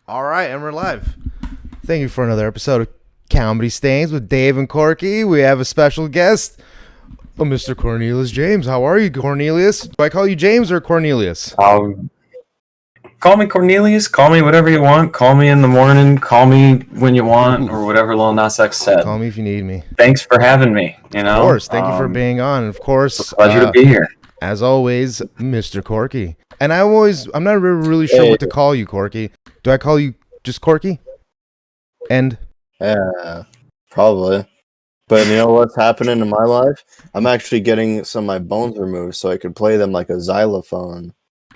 All right, and we're live. Thank you for another episode of Comedy Stains with Dave and Corky. We have a special guest, Mr. Cornelius James. How are you, Cornelius? Do I call you James or Cornelius? Call me Cornelius. Call me whatever you want. Call me in the morning. Call me when you want, or whatever Lil Nas X said. Call me if you need me. Thanks for having me. Of course. Thank you for being on. Of course. It's a pleasure to be here. As always, Mr. Corky. And I'm not really sure what to call you, Corky. Do I call you just Corky? And? Yeah, probably. But you know what's happening in my life? I'm actually getting some of my bones removed so I could play them like a xylophone.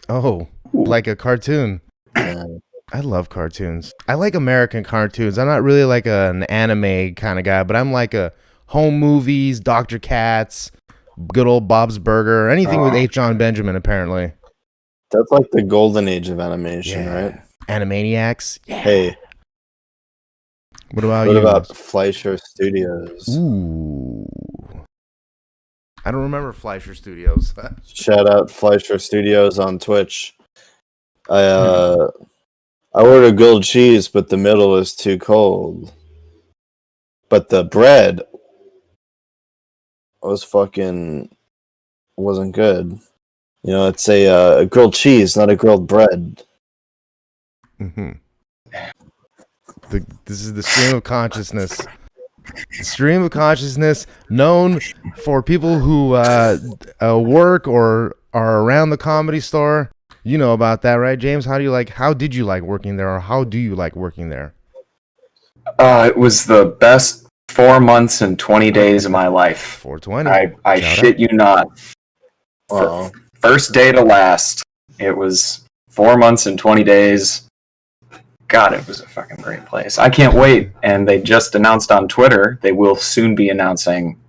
Oh, like a cartoon. Yeah. I love cartoons. I like American cartoons. I'm not really like an anime kind of guy, but I'm like a home movies, Dr. Katz, good old Bob's Burger, anything with H. John Benjamin, apparently. That's like the golden age of animation, right? Animaniacs. Yeah. Hey. What about What you? about Fleischer Studios? Ooh. I don't remember Fleischer Studios. Shout out Fleischer Studios on Twitch. I ordered grilled cheese, but the middle was too cold. But the bread wasn't good. You know, it's a grilled cheese, not a grilled bread. Mm-hmm. This is the stream of consciousness. The stream of consciousness known for people who work or are around the Comedy Store. You know about that, right, James? How did you like working there, or how do you like working there? It was the best 4 months and 20 days of my life. 420. I shit you not. Oh. First day to last, it was 4 months and 20 days. God, it was a fucking great place. I can't wait. And they just announced on Twitter they will soon be announcing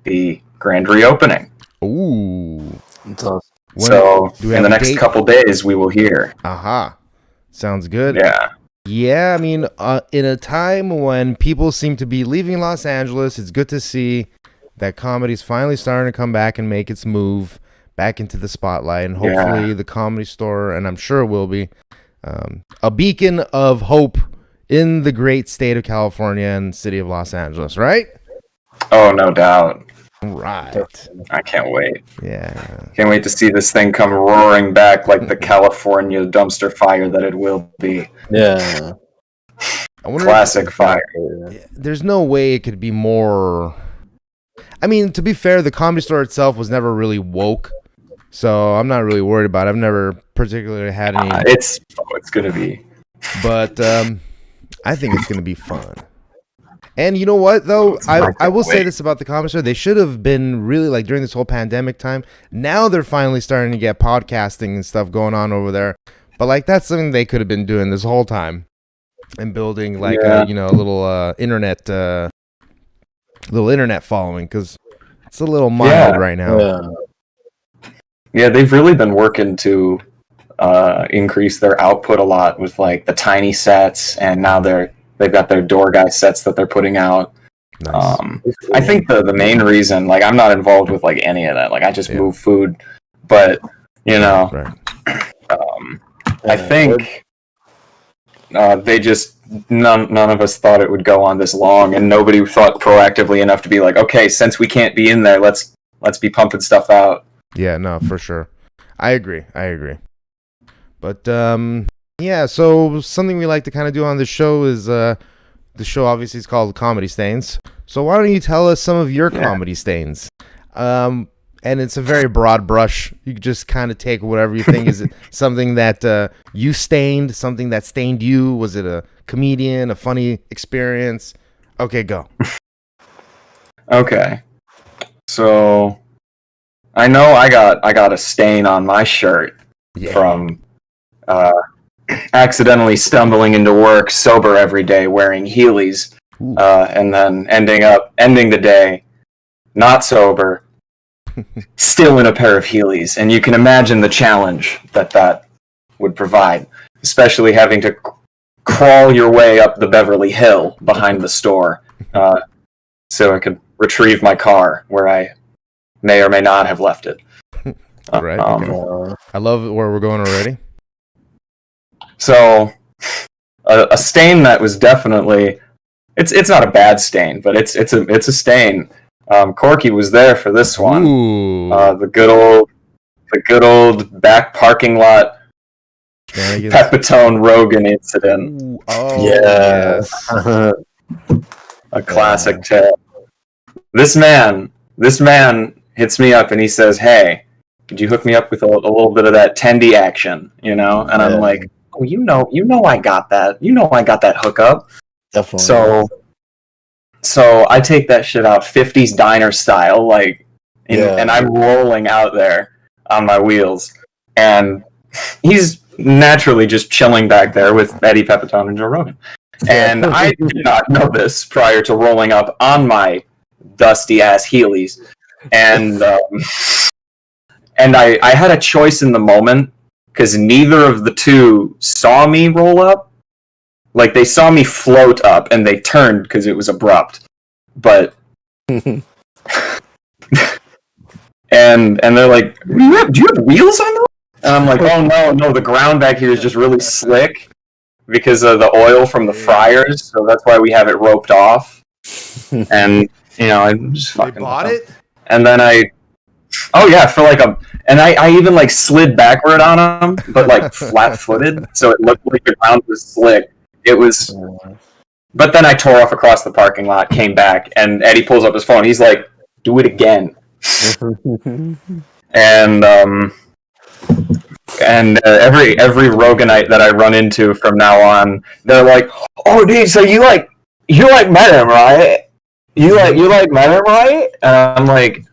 the grand reopening. Ooh. That's awesome. So in the next couple days, we will hear. Aha. Sounds good. Yeah. Yeah, I mean, in a time when people seem to be leaving Los Angeles, it's good to see that comedy's finally starting to come back and make its move back into the spotlight. And hopefully the Comedy Store, and I'm sure it will be, a beacon of hope in the great state of California and city of Los Angeles, right? Oh, no doubt. Right. I can't wait. Yeah. Can't wait to see this thing come roaring back like the California dumpster fire that it will be. Yeah. Classic fire. There's no way it could be more... I mean, to be fair, the Comedy Store itself was never really woke, so I'm not really worried about it. I've never particularly had any... It's going to be. But I think it's going to be fun. And you know what, though? I will say this about the Comedy Store. They should have been really, like, during this whole pandemic time. Now they're finally starting to get podcasting and stuff going on over there. But, like, that's something they could have been doing this whole time. And building, like, a little internet following. Because it's a little mild right now. Yeah, they've really been working to increase their output a lot with, like, the tiny sets. And now they've got their door guy sets that they're putting out. Nice. I think the main reason, like, I'm not involved with, like, any of that. Like, I just move food. But, you know, I think they just, none of us thought it would go on this long, and nobody thought proactively enough to be like, okay, since we can't be in there, let's be pumping stuff out. Yeah, no, for sure. I agree. But, yeah, so something we like to kind of do on the show is, the show obviously is called Comedy Stains. So why don't you tell us some of your comedy stains? And it's a very broad brush. You can just kind of take whatever you think. Is it something that you stained, something that stained you? Was it a comedian, a funny experience? Okay, go. Okay. So I know I got a stain on my shirt from accidentally stumbling into work sober every day wearing Heelys, and then ending the day not sober, still in a pair of Heelys. And you can imagine the challenge that would provide, especially having to crawl your way up the Beverly Hill behind the store so I could retrieve my car where I may or may not have left it. Right. I love where we're going already. So a stain that was definitely it's not a bad stain, but it's a stain. Corky was there for this one. Ooh. The good old back parking lot Pepitone Rogan incident. Ooh. Oh Yes. A classic tale. This man hits me up and he says, "Hey, could you hook me up with a little bit of that tendy action?" You know, and I'm like, "Oh, you know, I got that. You know, I got that hookup." Definitely. So I take that shit out 50s diner style, like, and I'm rolling out there on my wheels, and he's naturally just chilling back there with Eddie Pepitone and Joe Rogan. And I did not know this prior to rolling up on my dusty ass Heelys, and I had a choice in the moment because neither of the two saw me roll up. Like, they saw me float up and they turned because it was abrupt, but and they're like, "Do you have wheels on those?" And I'm like, "Oh no, the ground back here is just really slick because of the oil from the fryers, so that's why we have it roped off." And I just fucking. They bought it? And then for like and I even like slid backward on them, but like flat-footed, so it looked like the ground was slick. It was, but then I tore off across the parking lot, came back, and Eddie pulls up his phone. He's like, "Do it again." And every Roganite that I run into from now on, they're like, "Oh, dude, so you met him, right? You met him, right?" And I'm like,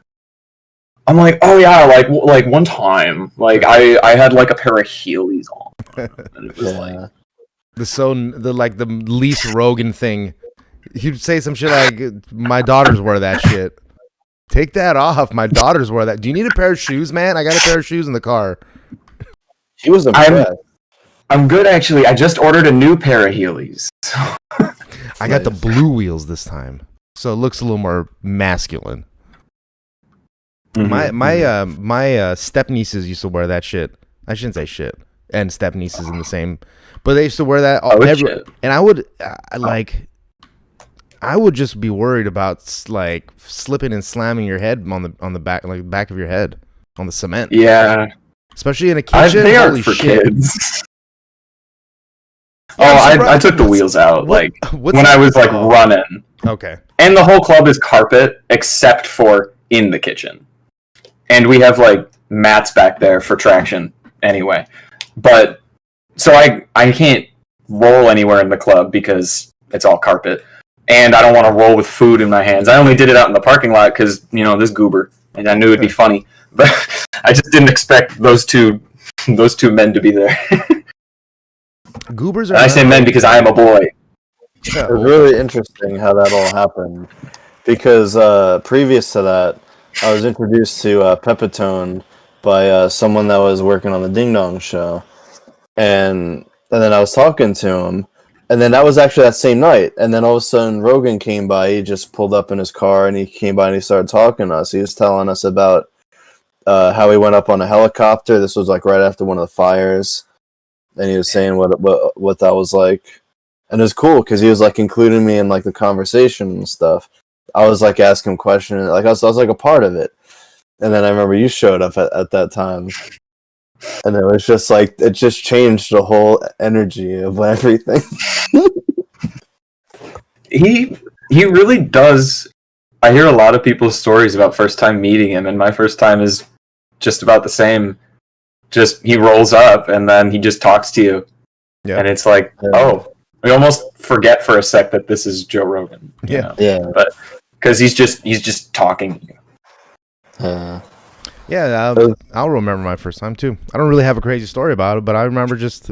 "Oh yeah, like one time, like I had like a pair of Heelys on." And it was like the least Rogan thing. He'd say some shit like, "My daughters wear that shit." Take that off. My daughters wear that. Do you need a pair of shoes, man? I got a pair of shoes in the car. He was impressed. I'm good, actually. I just ordered a new pair of Heelys. I got the blue wheels this time, so it looks a little more masculine. Mm-hmm. My step nieces used to wear that shit. I shouldn't say shit. And step nieces in the same, but they used to wear that and I would just be worried about like slipping and slamming your head on the back, like back of your head on the cement. Yeah, especially in a kitchen. They are Holy for shit. kids. Yeah, I took the wheels out when I was like running. Okay. And the whole club is carpet except for in the kitchen, and we have like mats back there for traction anyway. But so I can't roll anywhere in the club because it's all carpet, and I don't want to roll with food in my hands. I only did it out in the parking lot because this goober, and I knew it'd be funny, but I just didn't expect those two men to be there. Goobers are. And I say men because I am a boy. It's really interesting how that all happened, because previous to that, I was introduced to Pepitone by someone that was working on the Ding Dong show, and then I was talking to him, and then that was actually that same night, and then all of a sudden Rogan came by. He just pulled up in his car, and he came by and he started talking to us. He was telling us about how he went up on a helicopter. This was like right after one of the fires, and he was saying what that was like, and it was cool because he was like including me in like the conversation and stuff. I was like asking him questions, like I was like a part of it. And then I remember you showed up at that time, and it was just like it just changed the whole energy of everything. He really does. I hear a lot of people's stories about first time meeting him, and my first time is just about the same. Just he rolls up and then he just talks to you, and it's like, oh, we almost forget for a sec that this is Joe Rogan. Yeah, but because he's just talking to you. I'll remember my first time too. I don't really have a crazy story about it, but I remember just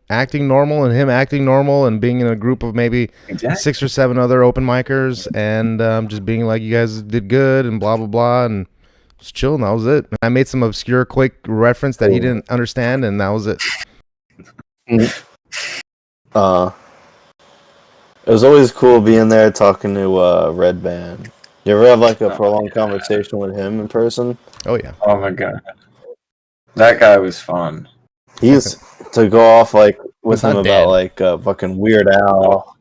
acting normal and him acting normal and being in a group of maybe 6 or 7 other open micers and just being like, you guys did good and blah blah blah, and just chilling. That was it. I made some obscure quick reference that he didn't understand, and that was it. It was always cool being there talking to Red Band. You ever have like a prolonged conversation with him in person? Oh yeah. Oh my god, that guy was fun. He's to go off like with It's him not about dead. like fucking Weird Al,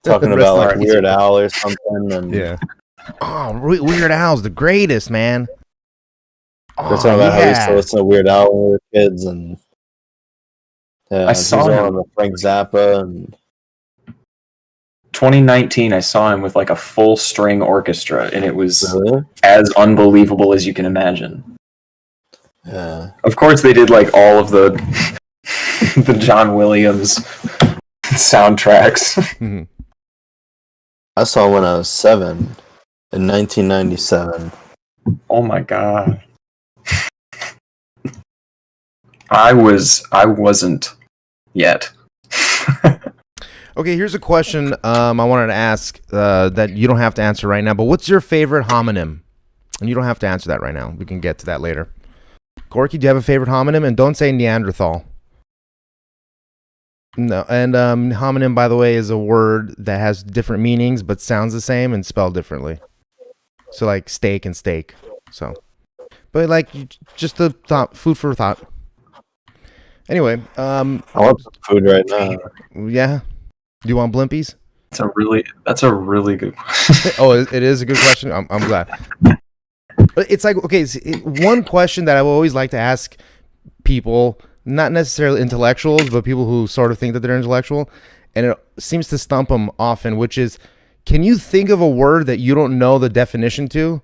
talking about like Rest in Weird Al or something, and Yeah. Oh, Weird Al's the greatest, man. they're talking about how we used to listen to Weird Al when we were kids, and I saw he's him on the Frank Zappa, and 2019. I saw him with like a full string orchestra, and it was really? as unbelievable as you can imagine. Yeah. Of course, they did like all of the the John Williams soundtracks. I saw him when I was 7 in 1997. Oh my god. I wasn't yet. Okay, here's a question I wanted to ask that you don't have to answer right now, but what's your favorite homonym? And you don't have to answer that right now. We can get to that later. Corky, do you have a favorite homonym? And don't say Neanderthal. No, and homonym, by the way, is a word that has different meanings but sounds the same and spelled differently. So like steak and steak. So, but like just a thought, food for thought. Anyway, I want some food right now. Yeah. Do you want blimpies? That's a really good question. Oh, it is a good question. I'm glad. But it's like, okay, one question that I always like to ask people, not necessarily intellectuals, but people who sort of think that they're intellectual, and it seems to stump them often, which is, can you think of a word that you don't know the definition to?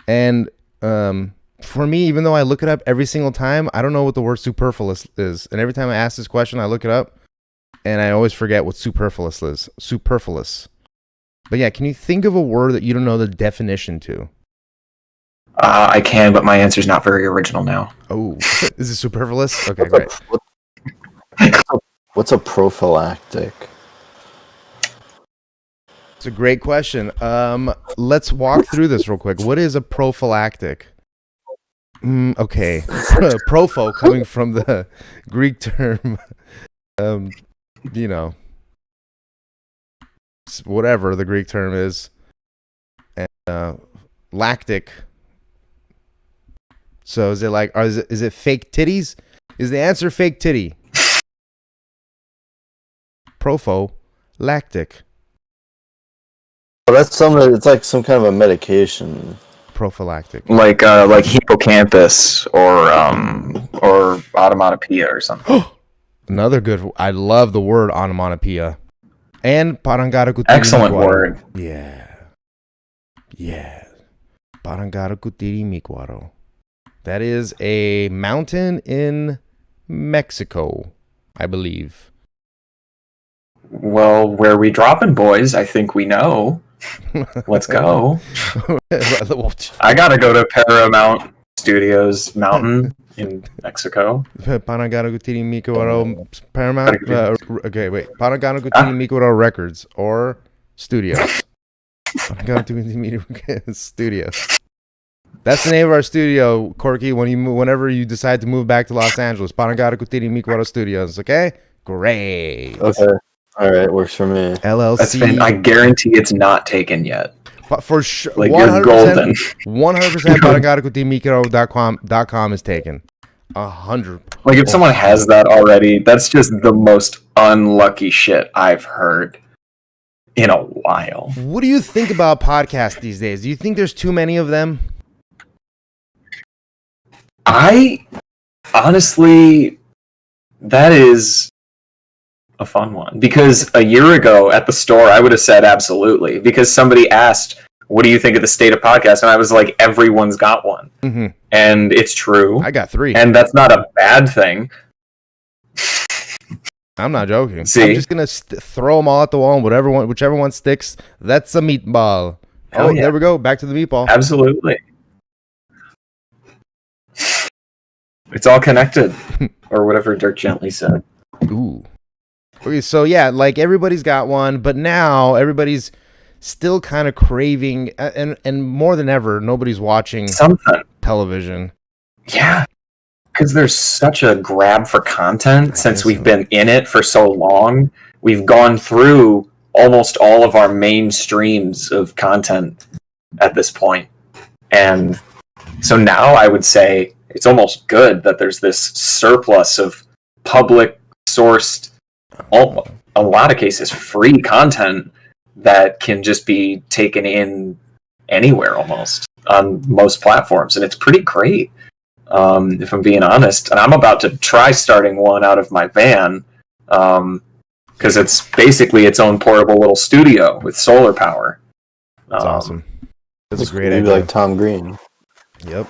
And for me, even though I look it up every single time, I don't know what the word superfluous is. And every time I ask this question, I look it up, and I always forget what superfluous is. Superfluous. But yeah, can you think of a word that you don't know the definition to? I can, but my answer's not very original now. Oh, is it superfluous? Okay, great. What's a prophylactic? It's a great question. Let's walk through this real quick. What is a prophylactic? Okay, profo coming from the Greek term, you know, whatever the Greek term is, and lactic. So is it like, is it fake titties? Is the answer fake titty? Prophylactic. Well, that's something. It's like some kind of a medication. Prophylactic. Like hippocampus or automatopoeia or something. Another good. I love the word onomatopoeia. And parangarakutiri. Excellent word. Yeah. Parangarakutiri mikwaro. That is a mountain in Mexico, I believe. Well, where are we dropping, boys? I think we know. Let's go. I gotta go to Paramount Studios Mountain in Mexico. Parangarakutiri mikwaro Paramount. Okay, wait. Parangarakutiri mikwaro Records or Studios. Parangarakutiri Studios. That's the name of our studio, Corky. Whenever you decide to move back to Los Angeles, Parangarakutiri mikwaro Studios. Okay, great. Okay. All right, works for me. LLC. I guarantee it's not taken yet. But for sure, like you're golden. 100% parangarakutiri.com is taken. 100. Like if someone has that already, that's just the most unlucky shit I've heard in a while. What do you think about podcasts these days? Do you think there's too many of them? I honestly, that is a fun one, because a year ago at the store I would have said absolutely, because somebody asked, what do you think of the state of podcasts? And I was like, everyone's got one. Mm-hmm. And it's true. I got 3. And that's not a bad thing. I'm not joking. See? I'm just going to throw them all at the wall, and whichever one sticks, that's a meatball. Oh, yeah. There we go. Back to the meatball. Absolutely. It's all connected. Or whatever Dirk Gently said. Ooh. Okay, so yeah, like everybody's got one, but now everybody's still kind of craving, and more than ever, nobody's watching something television. Yeah, because there's such a grab for content since we've been in it for so long. We've gone through almost all of our main streams of content at this point. And so now I would say it's almost good that there's this surplus of public sourced, a lot of cases, free content that can just be taken in anywhere almost on most platforms, and it's pretty great. If I'm being honest, and I'm about to try starting one out of my van, because it's basically its own portable little studio with solar power. That's awesome. That's a great idea. Like Tom Green. Yep.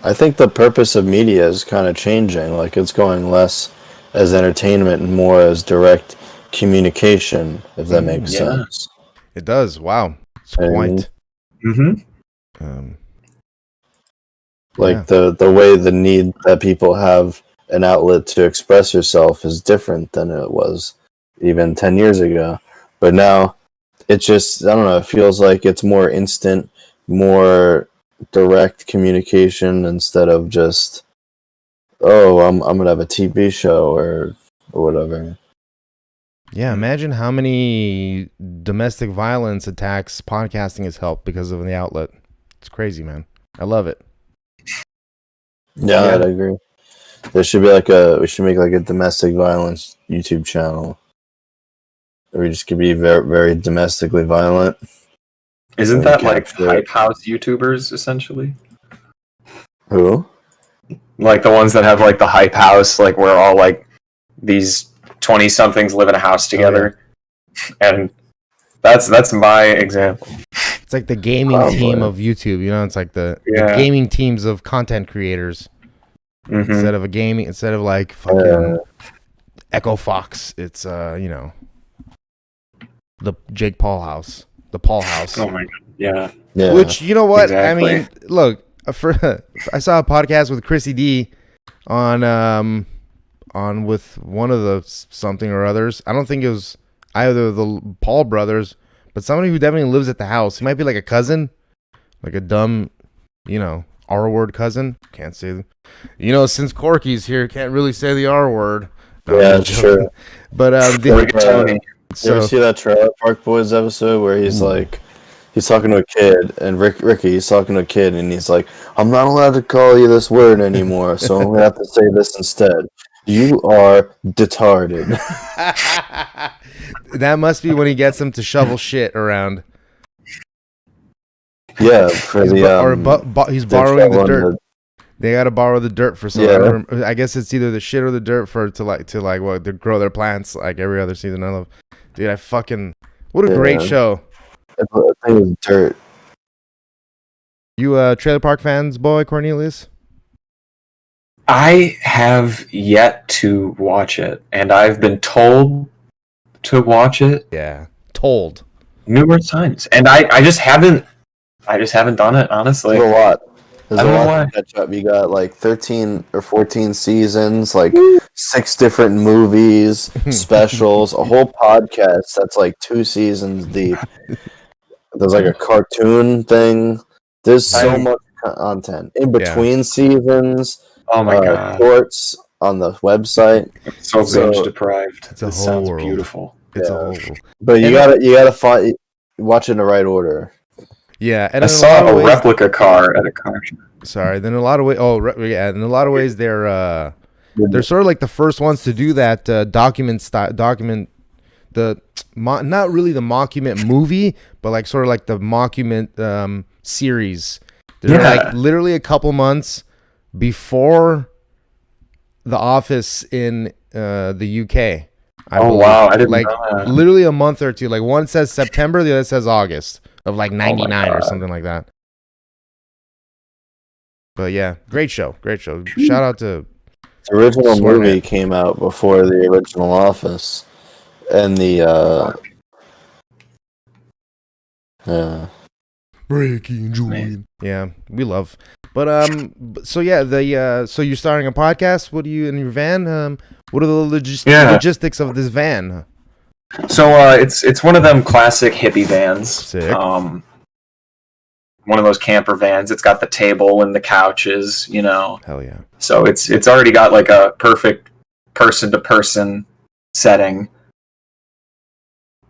I think the purpose of media is kind of changing. Like, it's going less as entertainment and more as direct communication, if that makes sense. It does. Wow. It's quite. Like, the way the need that people have an outlet to express yourself is different than it was even 10 years ago. But now, it just, I don't know, it feels like it's more instant, more direct communication instead of just, oh, I'm going to have a TV show or whatever. Yeah, imagine how many domestic violence attacks podcasting has helped because of the outlet. It's crazy, man. I love it. Yeah, I agree. There should be we should make like a domestic violence YouTube channel. Or we just could be very, very domestically violent. Isn't that like hype house YouTubers, essentially? Who? Like the ones that have like the hype house, like where all like these 20-somethings live in a house together. And that's my example. It's like the gaming team of YouTube, you know, it's like the gaming teams of content creators. Instead of like fucking Echo Fox, it's the Jake Paul house. The Paul house. Oh my god. Yeah. Which, you know what? Exactly. I mean, look, I saw a podcast with Chrissy D on with one of the something or others. I don't think it was either of the Paul brothers, but somebody who definitely lives at the house. He might be like a cousin, like a dumb, R-word cousin. Can't say, since Corky's here, can't really say the R-word. No, yeah, sure. But you ever see that Trailer Park Boys episode where he's like, he's talking to a kid, and Ricky, he's talking to a kid, and he's like, I'm not allowed to call you this word anymore, so I'm going to have to say this instead. You are detarded. That must be when he gets them to shovel shit around. Yeah, for he's borrowing the dirt. They gotta borrow the dirt for something. Yeah. I guess it's either the shit or the dirt to grow their plants like every other season. I love, dude. What a great show. I think it was dirt. You Trailer Park fans, boy, Cornelius? I have yet to watch it, and I've been told to watch it. Yeah, told numerous times, and I just haven't. I just haven't done it, honestly. There's a lot. There's a lot to catch up. You got like 13 or 14 seasons, like 6 different movies, specials, a whole podcast that's like 2 seasons deep. There's like a cartoon thing. There's so much content in between seasons. Oh my god! Shorts on the website. So binge deprived. It's a whole world. Beautiful. It's a whole world. But you gotta watch it in the right order. Yeah, and I saw a replica car at a car show. Sorry, then in a lot of ways, in a lot of ways, they're sort of like the first ones to do that not really the mockument movie, but like sort of like the mockument series. They're like literally a couple months before The Office in the UK. Wow, I didn't know that. Literally a month or two. Like one says September, the other says August of like 99 or something like that. But yeah, great show. Shout out to the original movie came out before the original Office, and the breaking joy. Yeah, we love. But so yeah, so you're starting a podcast. What do you in your van? What are the logistics of this van? So it's one of them classic hippie vans. Sick. One of those camper vans. It's got the table and the couches, Hell yeah. So it's already got like a perfect person-to-person setting.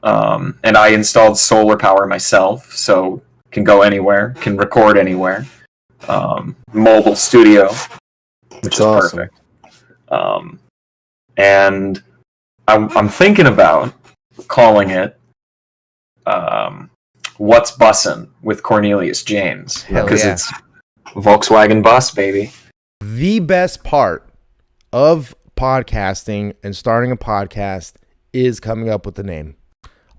And I installed solar power myself, so can go anywhere, can record anywhere. Mobile studio, which is awesome. perfect. and I'm thinking about calling it "What's Bussin' with Cornelius James" because it's Volkswagen Bus, baby. The best part of podcasting and starting a podcast is coming up with the name.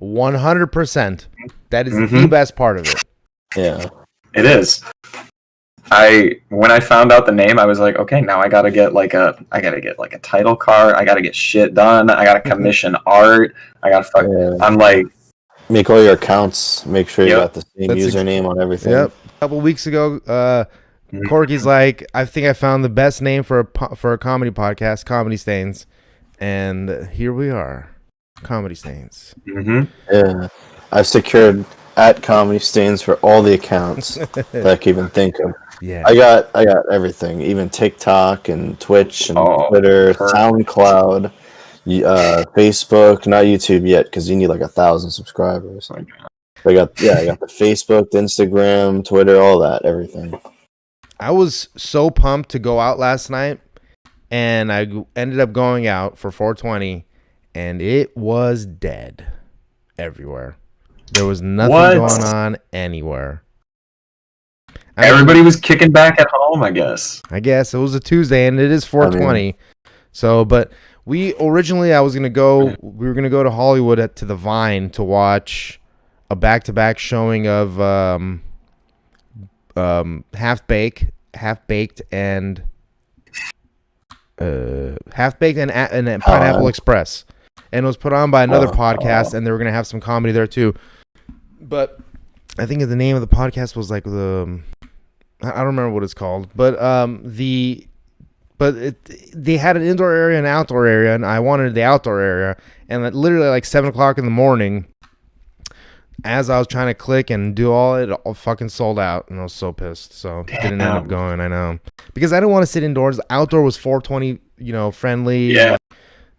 100%. That is the best part of it. Yeah, it is. When I found out the name, I was like, okay, now I gotta get like a title card. I gotta get shit done. I gotta commission art. I'm like, make all your accounts. Make sure you got the same username on everything. Yep. A couple weeks ago, Corky's like, I think I found the best name for a comedy podcast, Comedy Stains, and here we are, Comedy Stains. Yeah, I've secured at Comedy Stains for all the accounts that I can even think of. Yeah, I got everything, even TikTok and Twitch and Twitter, SoundCloud, Facebook, not YouTube yet because you need like 1,000 subscribers. I got the Facebook, the Instagram, Twitter, all that, everything. I was so pumped to go out last night, and I ended up going out for 420, and it was dead everywhere. There was nothing going on anywhere. Everybody was kicking back at home, I guess. It was a Tuesday, and it is 420. So, but we originally, we were gonna go to Hollywood to the Vine to watch a back-to-back showing of Half Baked and Pineapple Express, and it was put on by another podcast, and they were gonna have some comedy there too. But I think the name of the podcast was like I don't remember what it's called, but they had an indoor area and outdoor area, and I wanted the outdoor area, and literally like 7:00 in the morning, as I was trying to click and do it all fucking sold out, and I was so pissed. So didn't end up going. I know, because I didn't want to sit indoors. Outdoor was 420, friendly. Yeah.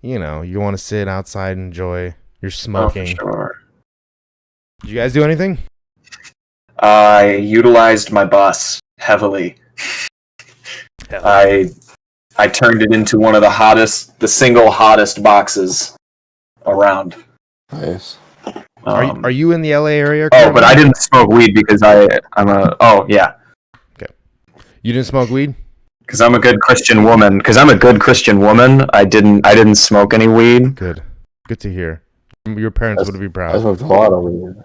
You want to sit outside and enjoy your smoking. Oh, for sure. Did you guys do anything? I utilized my bus heavily. I turned it into one of the single hottest boxes around. Nice. Are you in the LA area? Oh, but I didn't smoke weed because I'm a. Oh yeah. Okay. You didn't smoke weed? Because I'm a good Christian woman. I didn't smoke any weed. Good to hear. Your parents would be proud. I smoked a lot of weed.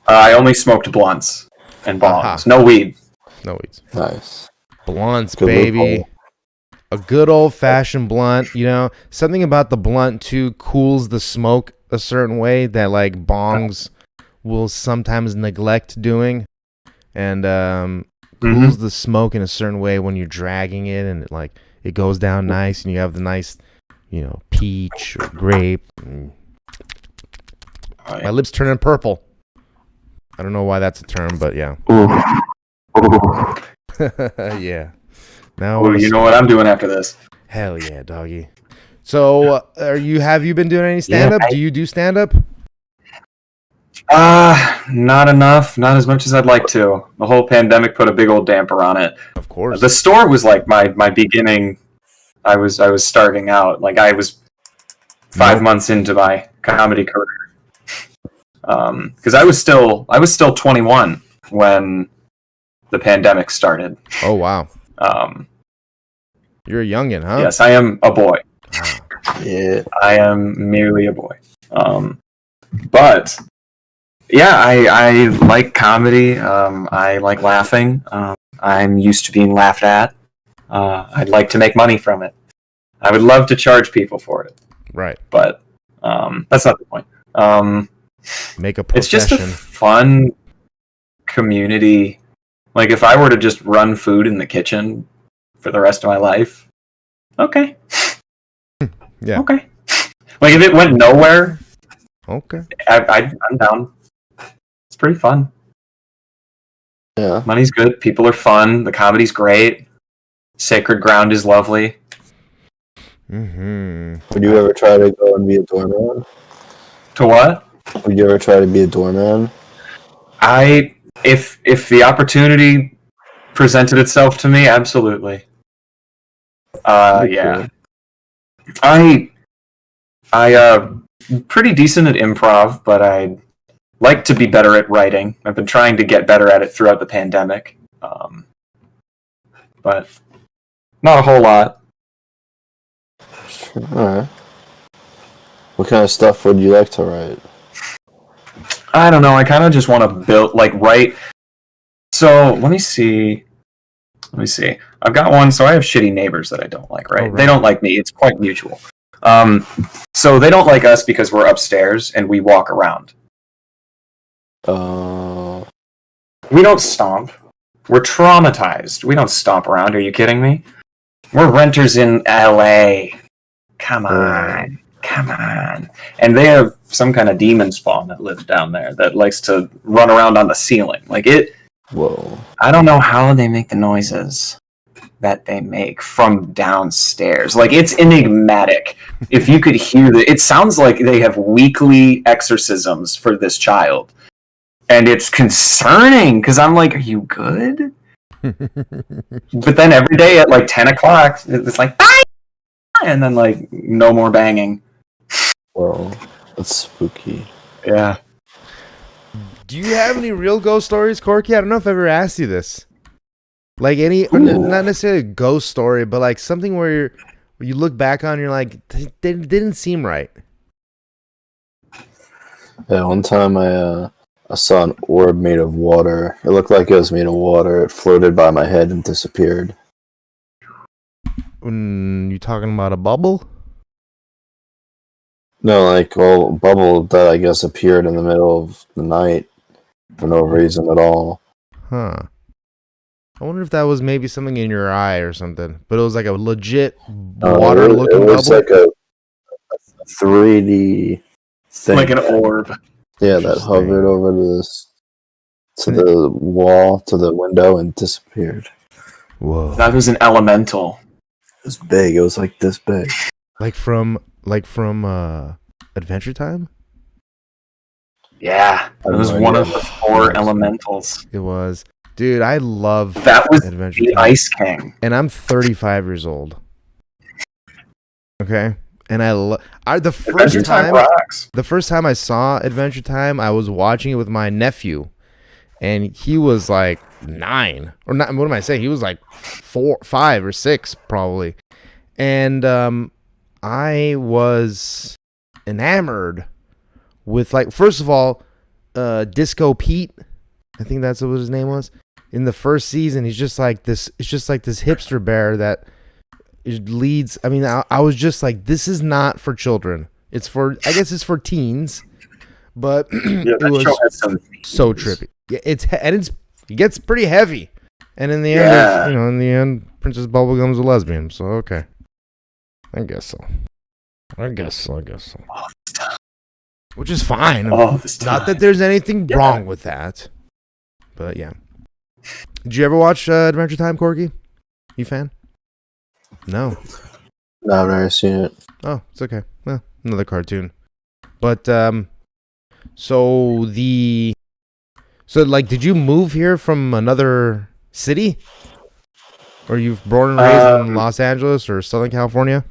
I only smoked blunts and bongs. No weed. No weeds. Nice. Blunts, Good baby. loophole. A good old-fashioned blunt. Something about the blunt, too, cools the smoke a certain way that, like, bongs will sometimes neglect doing. And cools the smoke in a certain way when you're dragging it, and it goes down nice, and you have the nice, peach or grape. My lips turning purple. I don't know why that's a term, but yeah. Yeah. Now you know what I'm doing after this. Hell yeah, doggy. So, have you been doing any stand-up? Do you do stand-up? Not enough. Not as much as I'd like to. The whole pandemic put a big old damper on it. Of course. The store was like my beginning. I was starting out. Like I was 5 months into my comedy career. Because I was still 21 when the pandemic started. Oh wow. You're a youngin', huh? Yes, I am a boy. Yeah, I am merely a boy. But yeah, I like comedy. I like laughing. I'm used to being laughed at. I'd like to make money from it. I would love to charge people for it. Right. But that's not the point. Make a profession. It's just a fun community. Like if I were to just run food in the kitchen for the rest of my life, okay. Yeah. Okay. Like if it went nowhere, okay. I'm down. It's pretty fun. Yeah. Money's good. People are fun. The comedy's great. Sacred Ground is lovely. Mm-hmm. Would you ever try to go and be a doorman? To what? Would you ever try to be a doorman? If the opportunity presented itself to me, absolutely. Yeah. I pretty decent at improv, but I'd like to be better at writing. I've been trying to get better at it throughout the pandemic, but not a whole lot. Alright. What kind of stuff would you like to write? I don't know. I kind of just want to write. So let me see. I've got one. So I have shitty neighbors that I don't like. Right? Oh, right. They don't like me. It's quite mutual. So they don't like us because we're upstairs and we walk around. We don't stomp. We're traumatized. We don't stomp around. Are you kidding me? We're renters in LA. Come on. And they have some kind of demon spawn that lives down there that likes to run around on the ceiling. Whoa. I don't know how they make the noises that they make from downstairs. It's enigmatic. If you could hear it sounds like they have weekly exorcisms for this child. And it's concerning because I'm like, are you good? But then every day at 10 o'clock, it's like, bye! And then no more banging. Whoa. That's spooky. Yeah. Do you have any real ghost stories, Corky? I don't know if I've ever asked you this. Not necessarily a ghost story, but something where you look back on and you're like, they didn't seem right. Yeah, one time I saw an orb made of water. It looked like it was made of water. It floated by my head and disappeared. You talking about a bubble? No, a bubble that I guess appeared in the middle of the night for no reason at all. Huh. I wonder if that was maybe something in your eye or something. But it was like a legit water-looking bubble. It was like a 3D thing. Like an orb. Yeah, that hovered over to the wall, to the window, and disappeared. Whoa. That was an elemental. It was big. It was like this big. Like from Adventure Time? Yeah. It was one of the 4 elementals. It was. Dude, I love that was Adventure the Time. Ice King. And I'm 35 years old. Okay? And the first time I saw Adventure Time, I was watching it with my nephew, and he was 9 or not. What am I saying? He was 4, 5, or 6 probably, and I was enamored with first of all, Disco Pete. I think that's what his name was in the first season. He's just this. It's just this hipster bear that. It leads. I mean, I was just this is not for children. It's for, I guess it's for teens, but it was so trippy. Yeah, it gets pretty heavy, and in the end, Princess Bubblegum's a lesbian. So okay, I guess so. Which is fine. Not that there's anything wrong with that, but yeah. Did you ever watch Adventure Time, Corky? You fan? No, I've never seen it. Oh, it's okay. Well, another cartoon. But did you move here from another city? Or you've born and raised in Los Angeles or Southern California?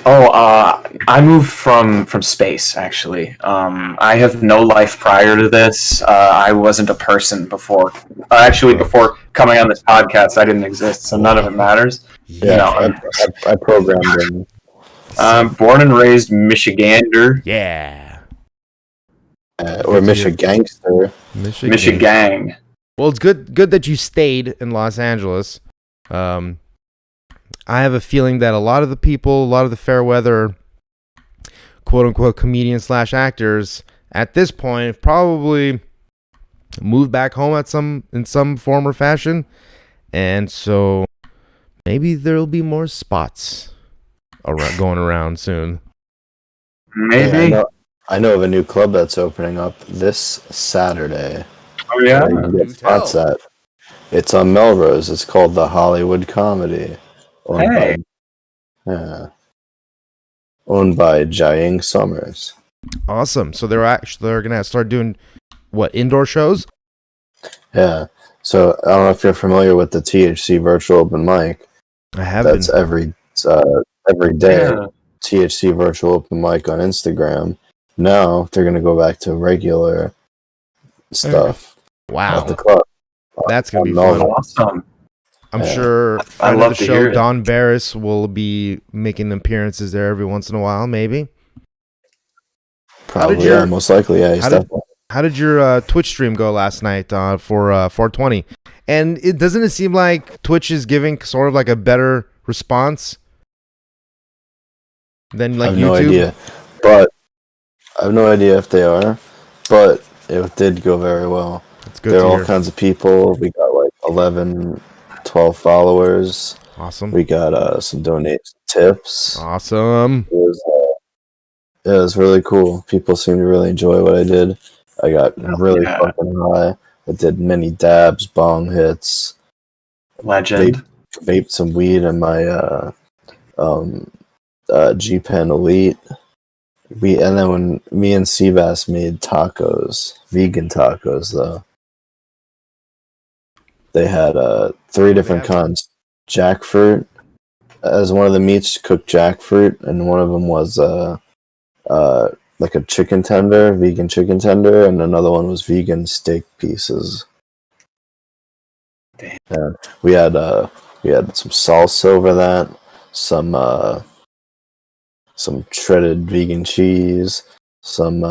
I moved from space, actually. I have no life prior to this. I wasn't a person before. Before coming on this podcast, I didn't exist, so none of it matters. Yeah, I programmed him. I'm born and raised Michigander. Yeah. Or Michigangster. Michigang. Well, it's good that you stayed in Los Angeles. I have a feeling that a lot of the fair weather, quote unquote, comedians / actors at this point have probably moved back home in some form or fashion. And so maybe there'll be more spots going around soon. Maybe. Yeah, I know of a new club that's opening up this Saturday. Oh, yeah? You can get spots at. It's on Melrose. It's called the Hollywood Comedy. Owned by Jiang Summers. Awesome. So they're gonna start doing what, indoor shows? Yeah. So I don't know if you're familiar with the THC virtual open mic. I have. That's every day. Yeah. THC virtual open mic on Instagram. Now they're gonna go back to regular stuff Wow. at the club. That's going to be Melbourne. fun. Awesome. I'm Yeah. sure I friend of love the to show, hear it. Don Barris, will be making appearances there every once in a while, maybe. Probably, your- yeah, most likely, yeah. He's how did- definitely. How did your Twitch stream go last night for 420? And doesn't it seem like Twitch is giving sort of like a better response than like I have YouTube? no idea, but I have no idea if they are, but it did go very well. It's good There to are all hear. kinds of people. We got like 11, 12 followers. Awesome. We got some donation tips. Awesome. It was really cool. People seemed to really enjoy what I did. I got really yeah. fucking high. I did many dabs, bong hits, Legend. vaped some weed in my G Pen Elite. And then when me and Seabass made tacos, vegan tacos though, they had 3 different kinds. Jackfruit as one of the meats, cooked jackfruit, and one of them was like a chicken tender, vegan chicken tender, and another one was vegan steak pieces. Damn. Yeah, we had some salsa over that, some shredded vegan cheese, some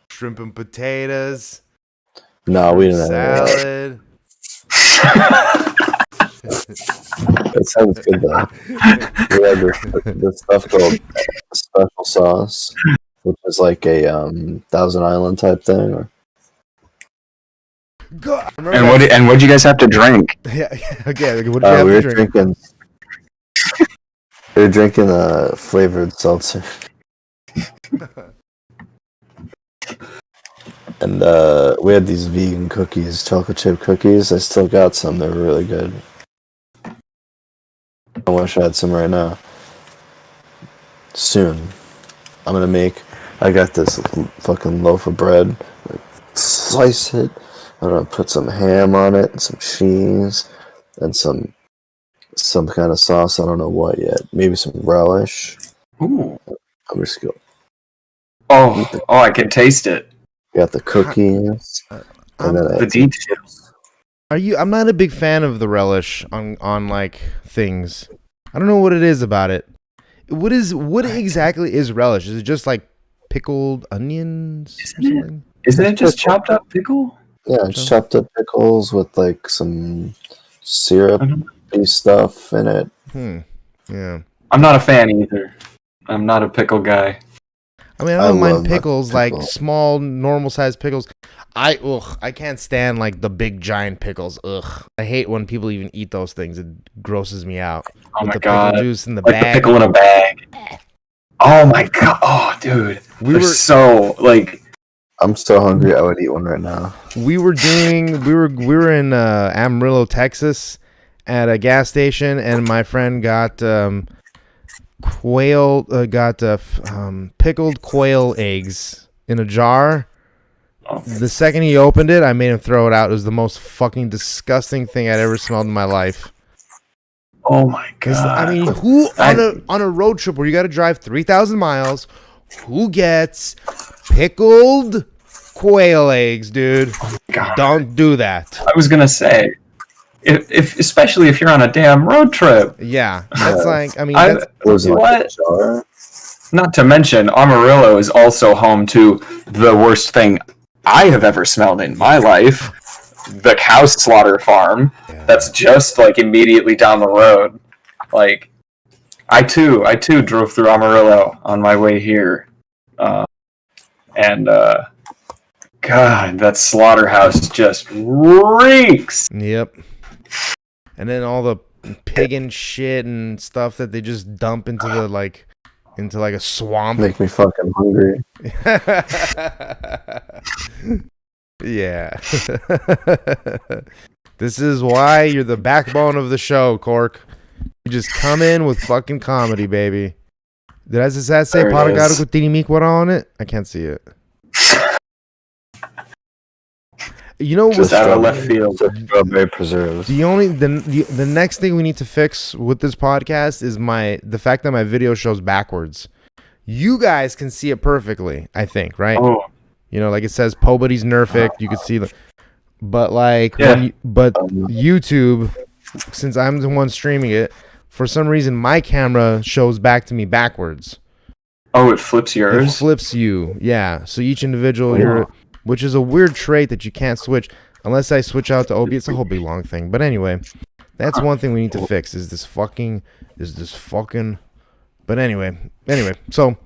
Shrimp and potatoes. no, we didn't have salad. It sounds good though. We had this stuff called special sauce, which is like a Thousand Island type thing. Or... God, And what'd you guys have to drink? Yeah. Okay. What did you have we to were drink? drinking. We were drinking a flavored seltzer. And we had these vegan cookies, chocolate chip cookies. I still got some. They were really good. I wish I had some right now. Soon. I'm gonna make... I got this fucking loaf of bread. Slice it. I'm gonna put some ham on it, and some cheese, and some kind of sauce. I don't know what yet. Maybe some relish. Ooh. I'm just going... Oh, I can taste it. Got the cookies. And then The details. I'm not a big fan of the relish on like things. I don't know what it is about it. What exactly is relish? Is it just like pickled onions? Or something? Isn't it just chopped up pickle? Yeah, it's chopped up pickles with like some syrupy stuff in it. Yeah. I'm not a fan either. I'm not a pickle guy. I mean, I don't love mind my pickles, pickle. like small, normal sized pickles. I can't stand like the big giant pickles. Ugh, I hate when people even eat those things. It grosses me out. Oh With my the god. pickle juice in the Like bag. the pickle in a bag. Oh my god. Oh, dude. We They're were so like. I'm so hungry. I would eat one right now. we were in Amarillo, Texas, at a gas station, and my friend got pickled quail eggs in a jar. Oh. The second he opened it, I made him throw it out. It was the most fucking disgusting thing I'd ever smelled in my life. Oh my god. I mean, who on a road trip where you got to drive 3,000 miles, who gets pickled quail eggs, dude? God. Don't do that. I was gonna say, if especially if you're on a damn road trip. Yeah, that's like, I mean, I- that's, Was it like What? a jar? Not to mention, Amarillo is also home to the worst thing I have ever smelled in my life. The cow slaughter farm. That's just like immediately down the road. Like, I too drove through Amarillo on my way here. God, that slaughterhouse just reeks. yep. And then all the pig and shit and stuff that they just dump into a swamp. Make me fucking hungry. Yeah. This is why you're the backbone of the show, Cork. You just come in with fucking comedy, baby. Does that say There it Paragaro is. con tinimiquara on it? I can't see it. You know Just what's out of left field. Strawberry preserves. the next thing we need to fix with this podcast is the fact that my video shows backwards. You guys can see it perfectly, I think, right? Oh, You know, like it says Pobody's Nerfic. You can see the, but like Yeah. but YouTube, since I'm the one streaming it, for some reason my camera shows back to me backwards. oh, it flips It yours. flips you, yeah. So each individual, Oh. which is a weird trait that you can't switch unless I switch out to OB. It's a whole big long thing. But anyway, that's one thing we need to fix. Is this fucking? But anyway. So,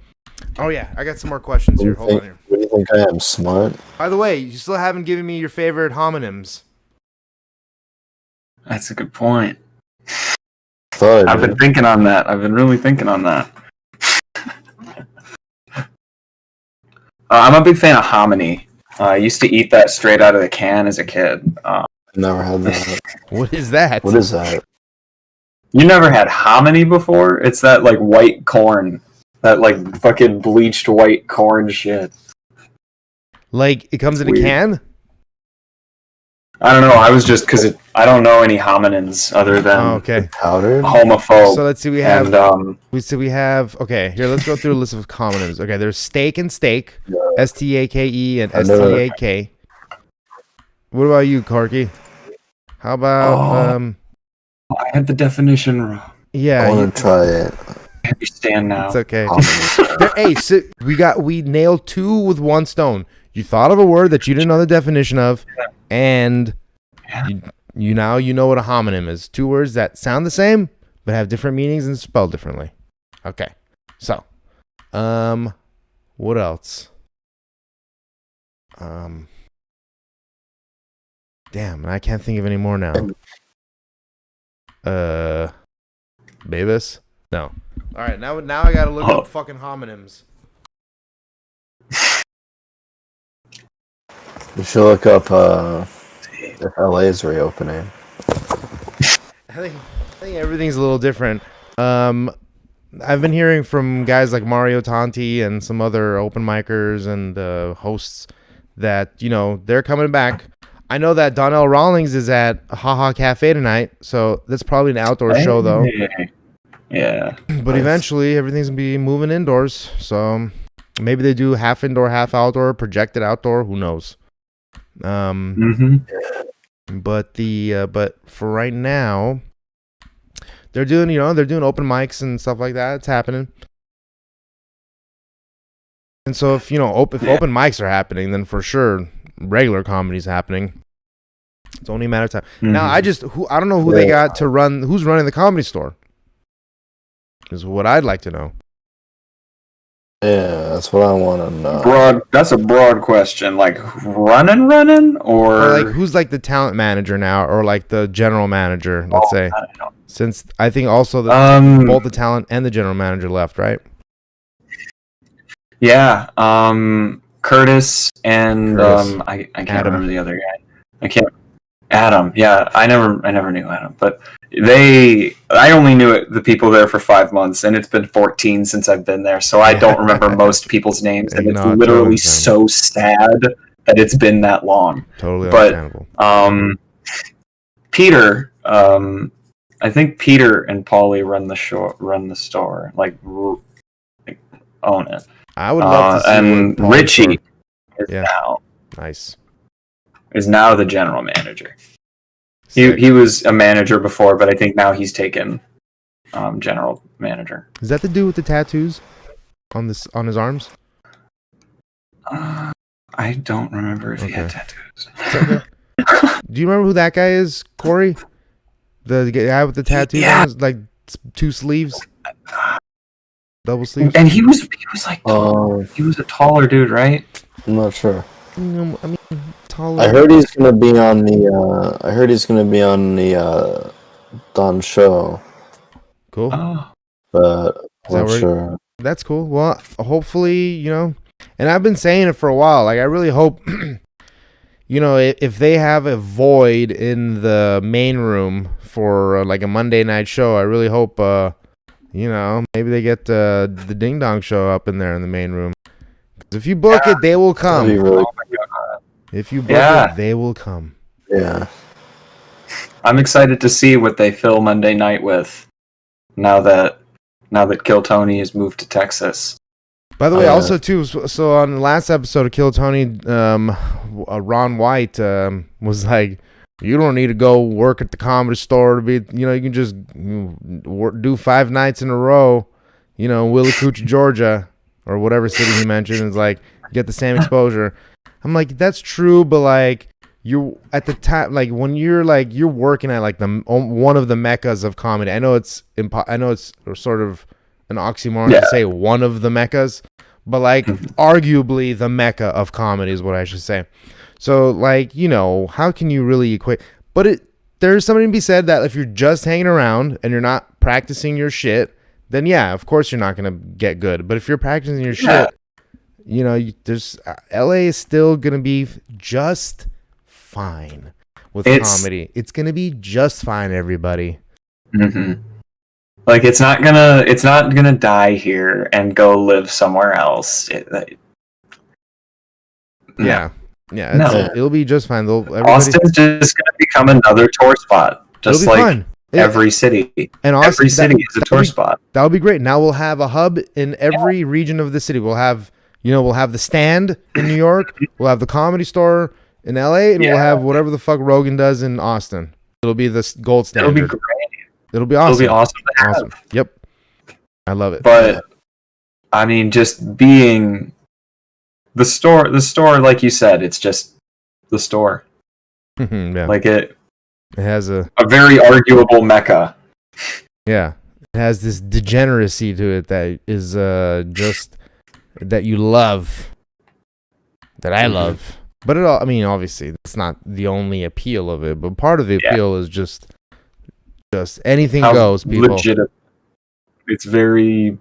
oh yeah, I got some more questions here. Hold on here. What do you think I am, smart? By the way, you still haven't given me your favorite homonyms. That's a good point. Thought I I've did. been thinking on that. I've been really thinking on that. I'm a big fan of hominy. I used to eat that straight out of the can as a kid. Never had that. What is that? What is that? You never had hominy before? It's that like white corn, that like fucking bleached white corn shit. Like it comes in a Weird. can? I don't know. I was just because I don't know any hominins other than Oh, okay. Powdered? homophobe. So let's see. We have. and We have. Okay, here. Let's go through a list of homonyms. Okay, there's steak and steak. STAKE and I know STAK. What about you, Corky? How about I had the definition wrong. yeah, I want to try it. I understand now. it's okay. Hominy. Hey, so we nailed 2 with 1 stone. You thought of a word that you didn't know the definition of, and you now you know what a homonym is. 2 words that sound the same but have different meanings and spelled differently. Okay. So, what else? Damn, and I can't think of any more now. Babus? No. All right, now I gotta look up fucking homonyms. You should look up if LA is reopening. I think everything's a little different. I've been hearing from guys like Mario Tanti and some other open micers and hosts that, you know, they're coming back. I know that Donnell Rawlings is at Haha Cafe tonight, so that's probably an outdoor show, though. Yeah. But eventually, everything's going to be moving indoors, so maybe they do half indoor, half outdoor, projected outdoor, who knows. But for right now, they're doing open mics and stuff like that. It's happening. And so if open mics are happening, then for sure regular comedy's happening. It's only a matter of time. Now I don't know who they got to run. Who's running the Comedy Store? Is what I'd like to know. Yeah, that's what I want to know. That's a broad question. Like running, Or like who's like the talent manager now, or like the general manager? Let's say, I don't know. since I think also both the talent and the general manager left, right? Yeah. Curtis and I can't Adam. remember the other guy. I can't. Adam. Yeah, I never knew Adam, but I only knew the people there for 5 months, and it's been 14 since I've been there, so I don't remember most people's names, and it's literally so sad that it's been that long. Totally But understandable. Peter, I think Peter and Paulie run the store, like own it. I would love to see. And what Paul Richie Store- is now the general manager. Sick. He was a manager before, but I think now he's taken general manager. Is that the dude with the tattoos on his arms? I don't remember if he had tattoos. Okay. Do you remember who that guy is, Corey? The guy with the tattoos on his, like 2 sleeves, double sleeves. And he was like he was a taller dude, right? I'm not sure. I mean, taller. I heard he's gonna be on the. Don show. Cool. Oh. But I'm not sure. That's cool. Well, hopefully, and I've been saying it for a while. Like, I really hope, if they have a void in the main room for like a Monday night show, I really hope, maybe they get the Ding Dong show up in there in the main room. 'Cause if you book it, they will come. That'd be really If you book it, they will come. Yeah. I'm excited to see what they fill Monday night with. Now that Kill Tony has moved to Texas. By the way, also too, so on the last episode of Kill Tony, Ron White was like, "You don't need to go work at the Comedy Store to be, you can just do 5 nights in a row, Willie Coochie, Georgia, or whatever city he mentioned, is like get the same exposure." I'm like, that's true, but like you at the time, like when you're working at like one of the meccas of comedy. I know it's sort of an oxymoron to say one of the meccas, but like arguably the mecca of comedy is what I should say. So like, how can you really equate? But there's something to be said that if you're just hanging around and you're not practicing your shit, then yeah, of course you're not gonna get good. But if you're practicing your shit, there's LA is still gonna be just fine with comedy. It's gonna be just fine, everybody. Mm-hmm. Like it's not gonna die here and go live somewhere else. It'll be just fine. Austin's just gonna become another tour spot, just like fun. Every city. And Austin, every city is a tour spot. That would be great. Now we'll have a hub in every region of the city. We'll have the Stand in New York. We'll have the Comedy Store in LA, and we'll have whatever the fuck Rogan does in Austin. It'll be the gold standard. It'll be great. It'll be awesome. It'll be awesome to have. Awesome. Yep. I love it. But I mean, just being the store, like you said, it's just the store. Yeah. Like it has a very arguable mecca. Yeah. It has this degeneracy to it that is just that you love. That I love. But obviously it's not the only appeal of it, but part of the appeal is just anything goes, people. Legit. It's very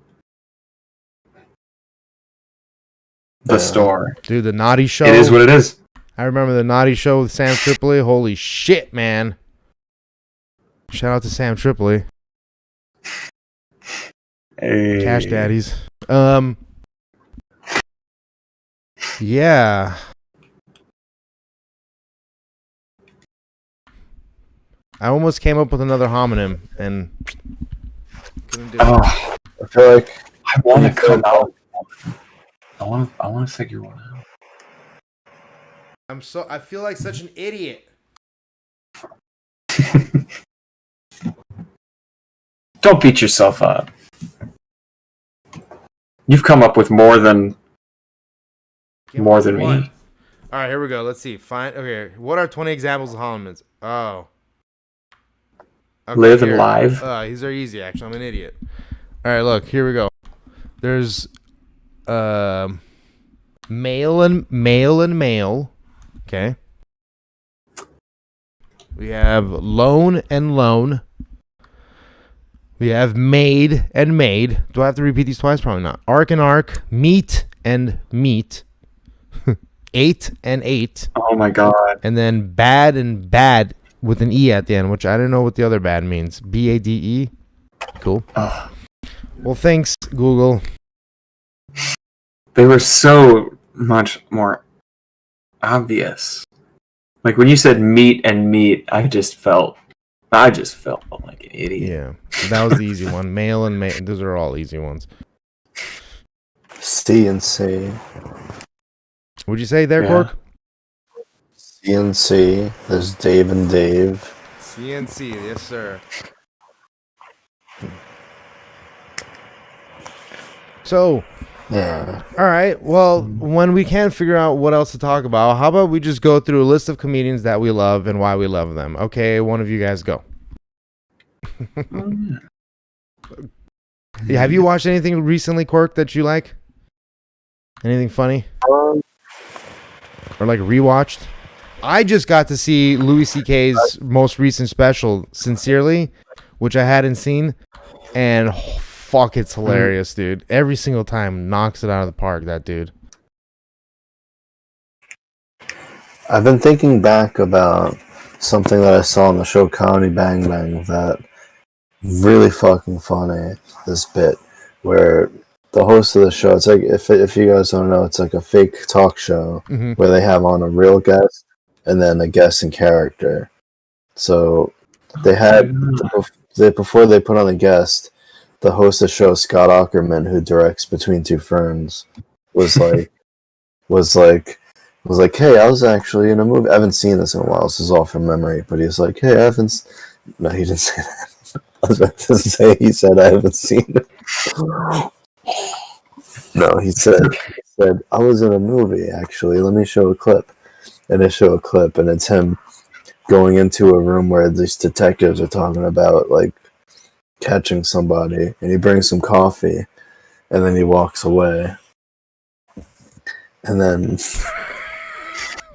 the store. Dude, the Naughty Show. It is what it is. I remember the Naughty Show with Sam Tripoli. Holy shit, man. Shout out to Sam Tripoli. Hey. Cash daddies. Yeah. I almost came up with another homonym and couldn't do it. I feel like I want to come out. I want to figure one out. I feel like such an idiot. Don't beat yourself up. You've come up with more than me. All right, here we go. Let's see. Okay, what are 20 examples of homonyms? Oh. Okay, Live and live. These are easy, actually. I'm an idiot. All right, look. Here we go. There's male and male. Okay. We have lone and lone. We have maid and maid. Do I have to repeat these twice? Probably not. Arc and arc. Meat and meat. 8 and 8. Oh my god. And then bad and bad with an E at the end, which I don't know what the other bad means. BADE. Cool. Well, thanks, Google. They were so much more obvious. Like when you said meat and meat, I just felt like an idiot. Yeah, that was the easy one. Male and male. Those are all easy ones. C and C. What'd you say there, Cork? C and C. There's Dave and Dave. C and C, yes, sir. So, yeah. All right. Well, when we can't figure out what else to talk about, how about we just go through a list of comedians that we love and why we love them? Okay, one of you guys go. Have you watched anything recently, Cork, that you like? Anything funny? Or like rewatched? I just got to see Louis C.K.'s most recent special, Sincerely, which I hadn't seen, and fuck, it's hilarious, dude. Every single time knocks it out of the park, that dude. I've been thinking back about something that I saw on the show Comedy Bang Bang that really fucking funny, this bit where the host of the show, it's like, if you guys don't know, it's like a fake talk show where they have on a real guest and then a guest in character. So they had, before they put on the guest, the host of the show, Scott Aukerman, who directs Between Two Ferns, was like, hey, I was actually in a movie. I haven't seen this in a while. This is all from memory, but he was like, hey, I haven't. No, he didn't say that. I was about to say he said I haven't seen it. No, he said I was in a movie actually. Let me show a clip, and they show a clip, and it's him going into a room where these detectives are talking about like catching somebody, and he brings some coffee, and then he walks away, and then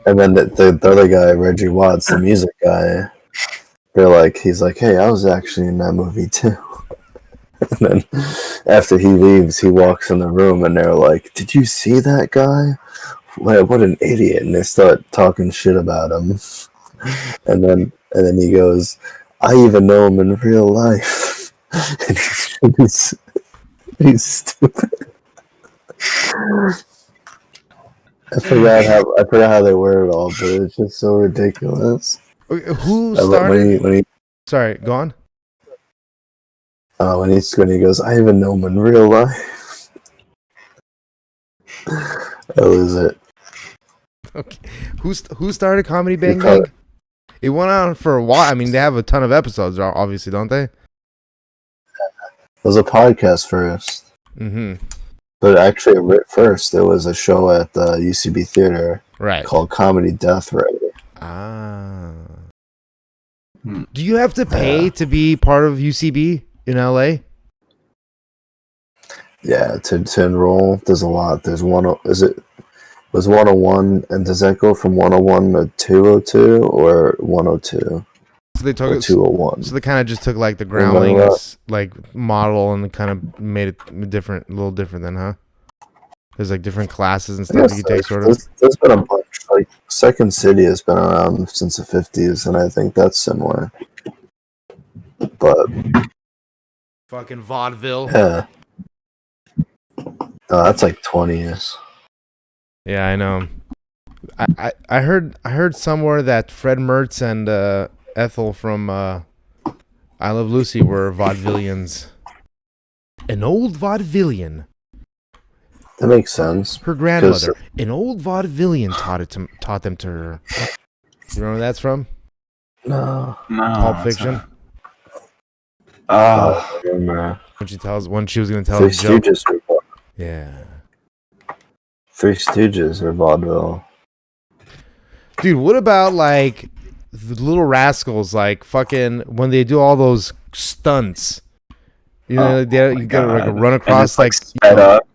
the other guy, Reggie Watts, the music guy, he's like, hey, I was actually in that movie too. And then after he leaves, he walks in the room, and they're like, did you see that guy? What an idiot. And they start talking shit about him. And then he goes, I even know him in real life. And he's stupid. I forgot how they word it all, but it's just so ridiculous. Who started? Sorry, go on. When he goes, I even know him in real life. That was it. Okay. Who started Comedy Bang Bang? It went on for a while. I mean, they have a ton of episodes, obviously, don't they? It was a podcast first. Mm-hmm. But actually, first, there was a show at the UCB Theater called Comedy Death Ray. Ah. Do you have to pay to be part of UCB in LA? Yeah, to enroll, there's a lot. There's was 101, and does that go from 101 to 202 or 102? So they took 201. So they kind of just took like the Groundlings like model and kind of made it a little different then, huh? There's like different classes and stuff you take sort of. There's been a bunch. Like Second City has been around since the 50s, and I think that's similar. But fucking vaudeville. Yeah. Oh, that's like 20 years. Yeah, I know. I heard somewhere that Fred Mertz and Ethel from I Love Lucy were vaudevillians. An old vaudevillian. That makes sense. Her grandmother, an old vaudevillian, taught them to her. You remember where that's from? No. Pulp Fiction. I remember. When she was going to tell Three the joke. Stooges. Yeah. Three Stooges or vaudeville. Dude, what about like the Little Rascals? Like fucking when they do all those stunts. You know, you gotta like run across like sped up.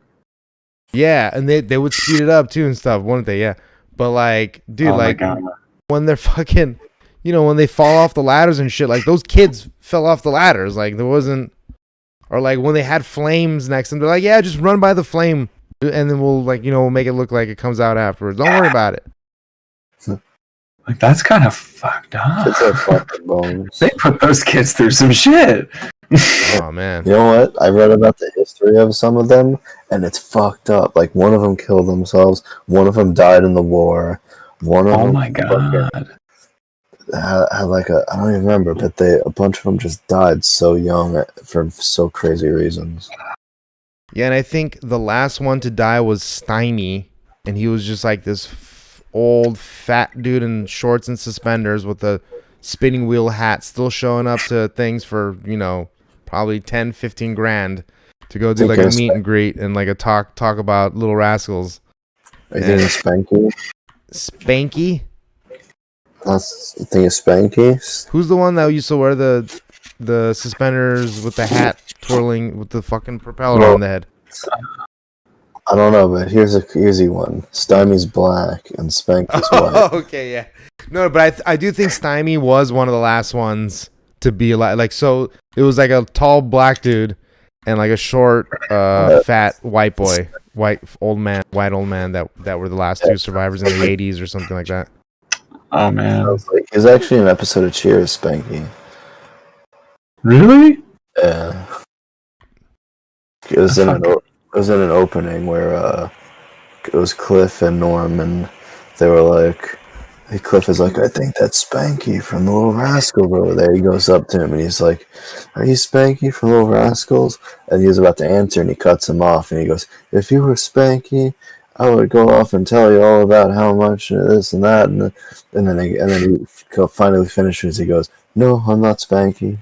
Yeah, and they would speed it up too and stuff, wouldn't they? Yeah. But like, dude, when they're fucking, when they fall off the ladders and shit, like those kids fell off the ladders. Like there wasn't, or like when they had flames next to them, they're like, yeah, just run by the flame, and then we'll like, we'll make it look like it comes out afterwards. Don't worry about it. Like that's kind of fucked up. It's like fucking bones. They put those kids through some shit. Oh man. You know what? I read about the history of some of them, and it's fucked up. Like one of them killed themselves. One of them died in the war. One of them. Oh my god. Had like I don't even remember, but a bunch of them just died so young for so crazy reasons. Yeah, and I think the last one to die was Stymie, and he was just like this old fat dude in shorts and suspenders with a spinning wheel hat, still showing up to things for probably 10, 15 grand to go do like a meet and greet and like a talk about Little Rascals. Are you thinking Spanky? Spanky? That's the thing. Is Spanky? Who's the one that used to wear the suspenders with the hat twirling with the fucking propeller on the head? I don't know, but here's an easy one. Stymie's black and Spanky's white. Okay, yeah. No, but I do think Stymie was one of the last ones to be alive. Like, so it was like a tall black dude and like a short, fat white boy, white old man that were the last two survivors in the 80s or something like that. Oh man, it was actually an episode of Cheers, Spanky. Really? Yeah. It was in an opening where it was Cliff and Norm, and they were like, Hey, Cliff is like, I think that's Spanky from the Little Rascals over there. He goes up to him and he's like, are you Spanky from Little Rascals? And he's about to answer and he cuts him off and he goes, if you were Spanky, I would go off and tell you all about how much this and that. And then he finally finishes. He goes, no, I'm not Spanky.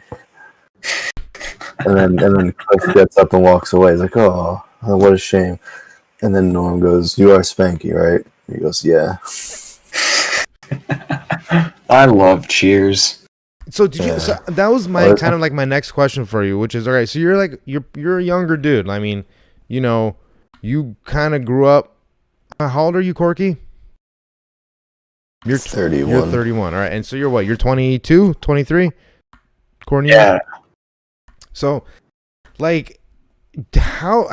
And then Cliff gets up and walks away. He's like, oh, what a shame. And then Norm goes, you are Spanky, right? And he goes, yeah. I love Cheers. So did you? So that was my kind of like my next question for you, which is, all right. So you're like you're a younger dude. I mean, you know, you kind of grew up. How old are you, Corky? You're 31. You're 31. All right. And so you're what? You're 22, 23? Cornelius? Yeah. So, like, how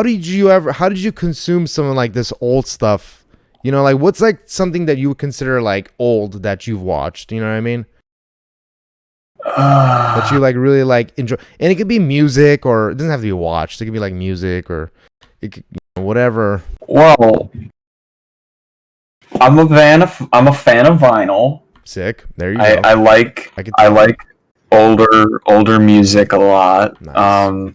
did you consume some of like this old stuff? You know, like what's like something that you would consider like old that you've watched? You know what I mean? That you like really like enjoy, and it could be music, or it doesn't have to be watched. It could be like music, or it could, whatever. Well, I'm a fan of vinyl. Sick. There you go. I like older music a lot. Nice.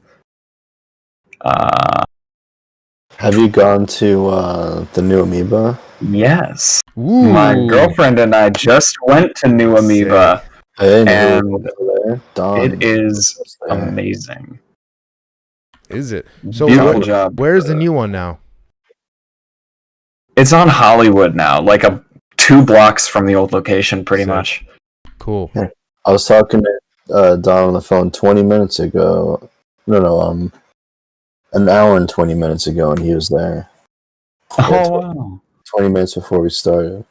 Have you gone to the New Amoeba? Yes. Ooh. My girlfriend and I just went to New Amoeba, Hey, and there. it is amazing. Is it? So Beautiful job. Where's the new one now? It's on Hollywood now, like 2 blocks from the old location, pretty much. Cool. Yeah. I was talking to Don on the phone 20 minutes ago. An hour and 20 minutes ago, and he was there. Oh, wow. 20 minutes before we started.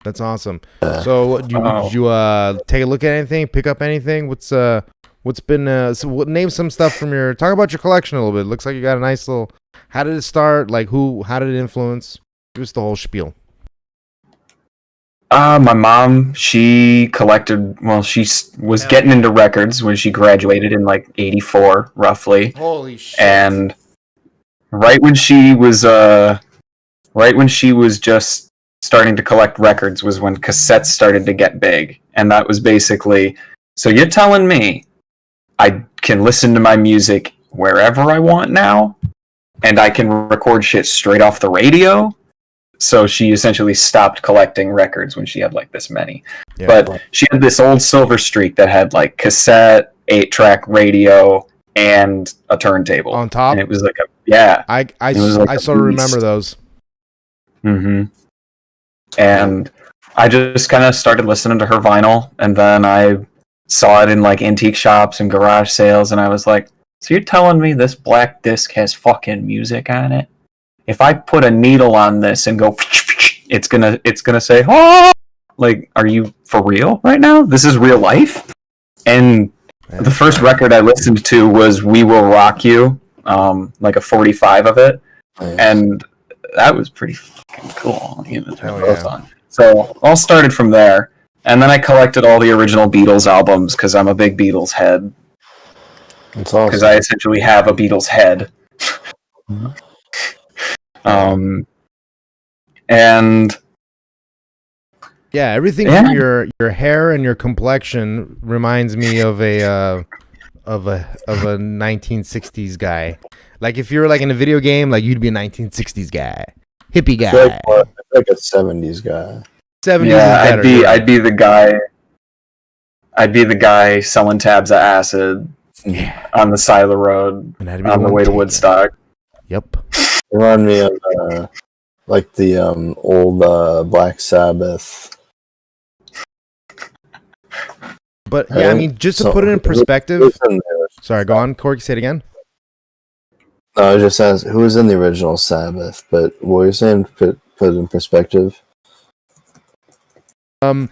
That's awesome. Yeah. So, did you take a look at anything? Pick up anything? What's been name some stuff from talk about your collection a little bit. Looks like you got a nice little. How did it start? Like how did it influence? Give us the whole spiel. My mom, she collected. Well, she was getting into records when she graduated in like '84, roughly. Holy shit! And right when she was just starting to collect records was when cassettes started to get big, and that was basically. So you're telling me I can listen to my music wherever I want now, and I can record shit straight off the radio? So she essentially stopped collecting records when she had like this many. Yeah, but she had this old Silver Streak that had like cassette, 8-track radio, and a turntable on top. And it was like I sort of remember those. Mm-hmm. And I just kind of started listening to her vinyl, and then I saw it in like antique shops and garage sales, and I was like, so you're telling me this black disc has fucking music on it? If I put a needle on this and go, it's gonna say, oh, like, are you for real right now? This is real life. And the first record I listened to was "We Will Rock You," like a 45 of it, and that was pretty fucking cool. So all started from there, and then I collected all the original Beatles albums because I'm a big Beatles head. That's awesome. Because I essentially have a Beatles head. And yeah, everything from your hair and your complexion reminds me of a 1960s guy. Like if you're like in a video game, like you'd be a 1960s guy, hippie guy. I feel like a 70s guy. 70s. Yeah, is better, I'd be the guy. I'd be the guy selling tabs of acid on the side of the road on the way to Woodstock. Yep. Remind me of like the old Black Sabbath. But yeah, I mean, just to put it in perspective. Sorry, go on, Corky. Say it again. No, I was just asking who was in the original Sabbath, but what you're saying, put it in perspective. To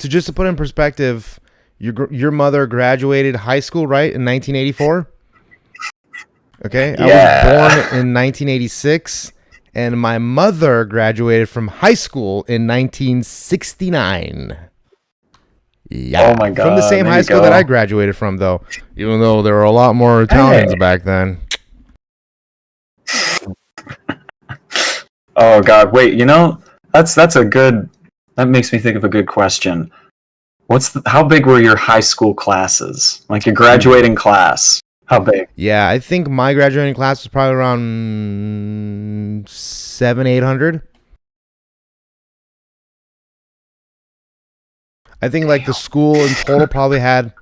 put it in perspective, your mother graduated high school, right, in 1984. Okay, I was born in 1986, and my mother graduated from high school in 1969. Yeah, oh my god! From the same high school that I graduated from, though, even though there were a lot more Italians back then. Oh God, wait. That's a good. That makes me think of a good question. How big were your high school classes? Like your graduating class? How big? Yeah, I think my graduating class was probably around 700-800. I think like the school in total probably had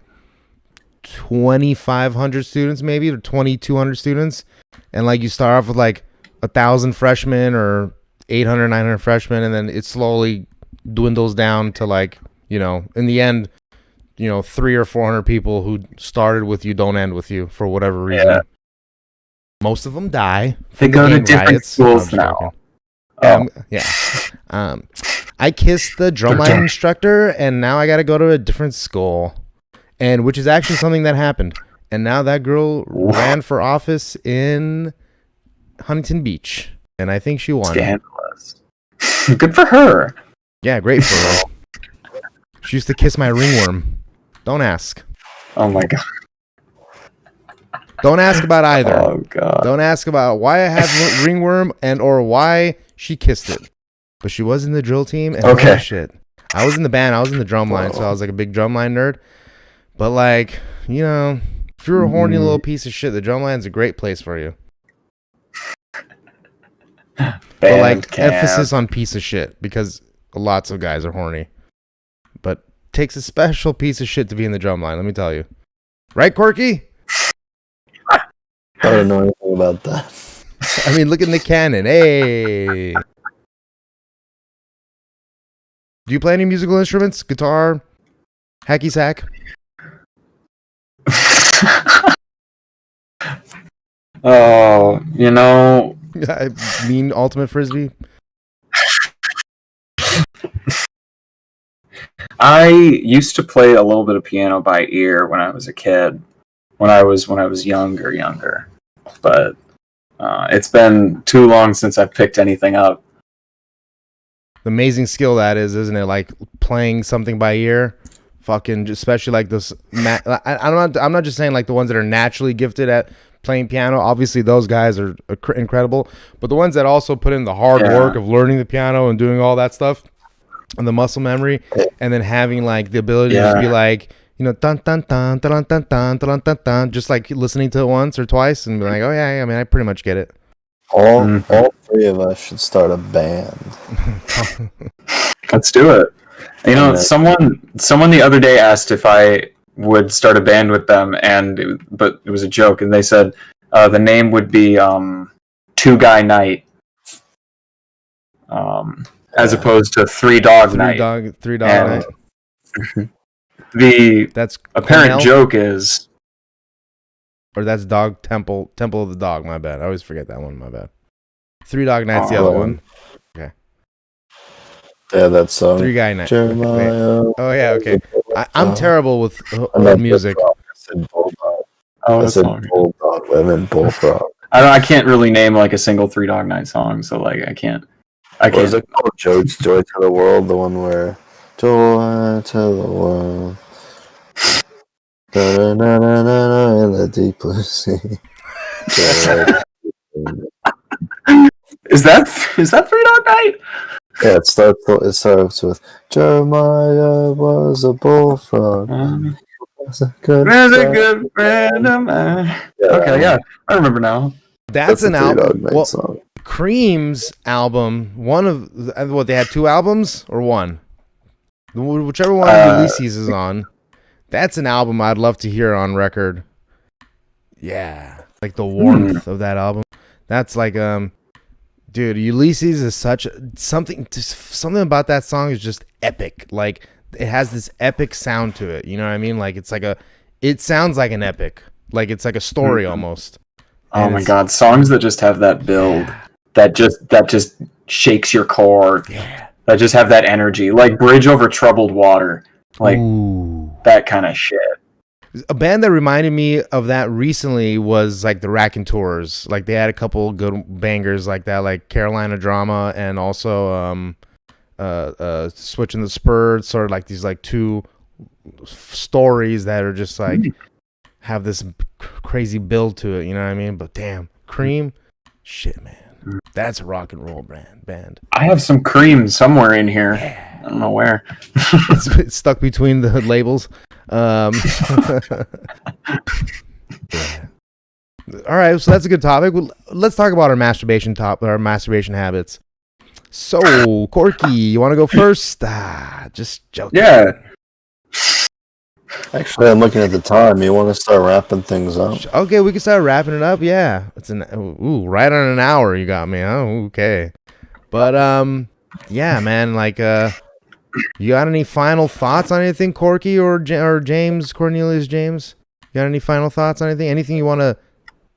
2,500 students, maybe, or 2,200 students, and like you start off with like 1,000 freshmen or 800, 900 freshmen, and then it slowly dwindles down to like, in the end, 300 or 400 people who started with you don't end with you for whatever reason. Yeah. Most of them die. They go to gang different riots. schools now. Yeah. I kissed the drumline instructor, and now I got to go to a different school, and which is actually something that happened. And now that girl ran for office in Huntington Beach, and I think she won. Scandalous. Good for her. Yeah, great for her. She used to kiss my ringworm. Don't ask. Oh my God. Don't ask about either. Oh God. Don't ask about why I have ringworm and or why she kissed it. But she was in the drill team, and okay. Holy shit. I was in the band. I was in the drum line, so I was like a big drumline nerd. But like, if you're a horny little piece of shit, the drumline's a great place for you. But like, emphasis on piece of shit, because lots of guys are horny. But it takes a special piece of shit to be in the drumline, let me tell you. Right, Corky? I don't know anything about that. I mean, look at Nick Cannon. Hey. Do you play any musical instruments? Guitar? Hacky sack? Oh, I mean, ultimate frisbee? I used to play a little bit of piano by ear when I was a kid. When I was younger. But it's been too long since I've picked anything up. The amazing skill that is, isn't it? Like playing something by ear, fucking, especially like this. I'm not just saying like the ones that are naturally gifted at playing piano. Obviously, those guys are incredible. But the ones that also put in the hard work of learning the piano and doing all that stuff, and the muscle memory, and then having like the ability to just be like, dun dun dun dun dun dun dun dun dun dun, just like listening to it once or twice and be like, oh yeah, I mean, I pretty much get it. All three of us should start a band. Let's do it. Someone the other day asked if I would start a band with them, but it was a joke, and they said the name would be Two Guy Night, as opposed to Three Dog Night. Three Dog Night. That's apparent joke is. Or that's Dog Temple of the Dog, my bad. I always forget that one, my bad. Three Dog Night's the other one. Okay. Yeah, that's Three Guy Night. Jeremiah. Oh yeah, okay. I'm terrible with music. I said bulldog. I said bulldog. I meant bullfrog. I can't really name like a single Three Dog Night song, so like I can't. What is it called? Joy to the World, the one where joy to the world. In the deep blue sea. Is that Three Dog Night? Yeah, it starts with Jeremiah was a bullfrog. Was a good friend of mine. Yeah. Okay, yeah, I remember now. That's an album. Well, song. Cream's album. One of they had two albums or one, whichever one Ulysses is on. That's an album I'd love to hear on record. Yeah, like the warmth of that album. That's like dude, Ulysses is something about that song is just epic. Like it has this epic sound to it. You know what I mean? Like it sounds like an epic. Like it's like a story almost. Oh my God, songs that just have that build, that just shakes your core. Yeah. That just have that energy, like Bridge Over Troubled Water. Like that kind of shit. A band that reminded me of that recently was like the Raconteurs. Like they had a couple good bangers like that, like Carolina Drama and also Switching the Spurs, sort of like these like two stories that are just like have this crazy build to it, you know what I mean? But damn, Cream, shit, man. That's a rock and roll band. I have some cream somewhere in here. I don't know where. It's stuck between the labels. Yeah. All right, so that's a good topic. Let's talk about our masturbation habits. So, Corky, you want to go first? Just joking. Yeah. Actually, I'm looking at the time. You want to start wrapping things up? Okay, we can start wrapping it up. Yeah, it's right on an hour. You got me. Oh, okay. But yeah, man. Like, you got any final thoughts on anything, Corky or James, Cornelius James? You got any final thoughts on anything? Anything you want to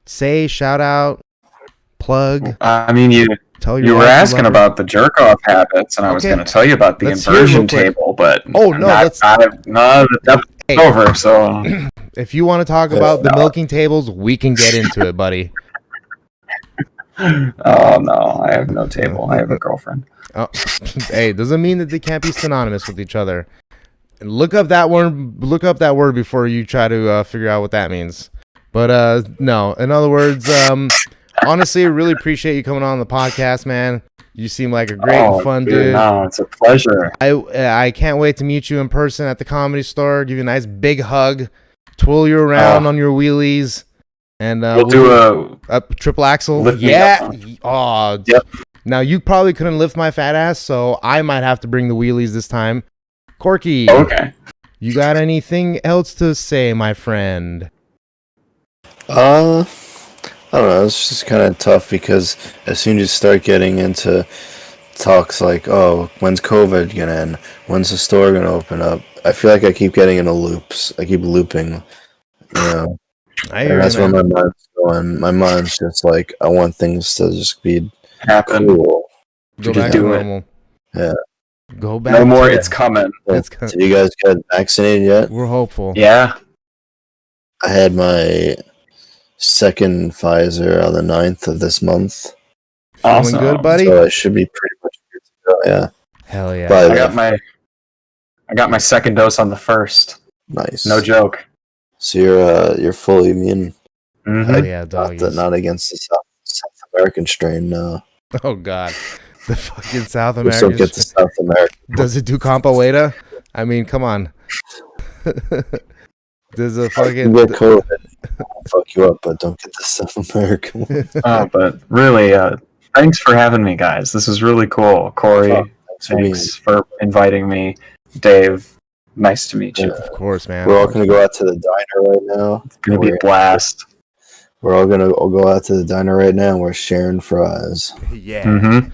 say? Shout out, plug. I mean, you were asking about the jerk off habits, and I was going to tell you about the inversion table, but that's over. So if you want to talk about the milking tables, we can get into it, buddy. Oh no, I have no table. I have a girlfriend. Oh, hey, doesn't mean that they can't be synonymous with each other. Look up that word before you try to figure out what that means. But no, in other words, honestly, I really appreciate you coming on the podcast, man. You seem like a great and fun dude. No, it's a pleasure. I can't wait to meet you in person at the Comedy Store. Give you a nice big hug, twirl you around on your wheelies, and we'll do a triple axle. Lift Yeah. Yep. Now you probably couldn't lift my fat ass, so I might have to bring the wheelies this time. Corky. Okay. You got anything else to say, my friend? I don't know. It's just kind of tough because as soon as you start getting into talks like, oh, when's COVID gonna end? When's the store gonna open up? I feel like I keep getting into loops. I keep looping, you know. And that's where my mind's going. My mind's just like, I want things to just be happen. Cool. Go back to normal. Yeah. Go back. No more. It's coming. It's coming. So you guys got vaccinated yet? We're hopeful. Yeah. I had my second Pfizer on the 9th of this month. Feeling good, buddy? So I should be pretty much good to go, yeah. Hell yeah. I got my second dose on the 1st. Nice. No joke. So you're fully immune. Mm-hmm. Yeah, dog. Not against the South American strain, no. Oh god. The fucking South We American still get the South American. Does it do Campaweda? I mean, come on. There's a fucking get COVID. I'll fuck you up, but don't get the South American one. But really, thanks for having me, guys. This is really cool. Corey, thanks for inviting me. Dave, nice to meet you. Of course, man. We're all going to go out to the diner right now. It's going to be a blast. We're all going to go out to the diner right now and we're sharing fries. Yeah. Mm-hmm.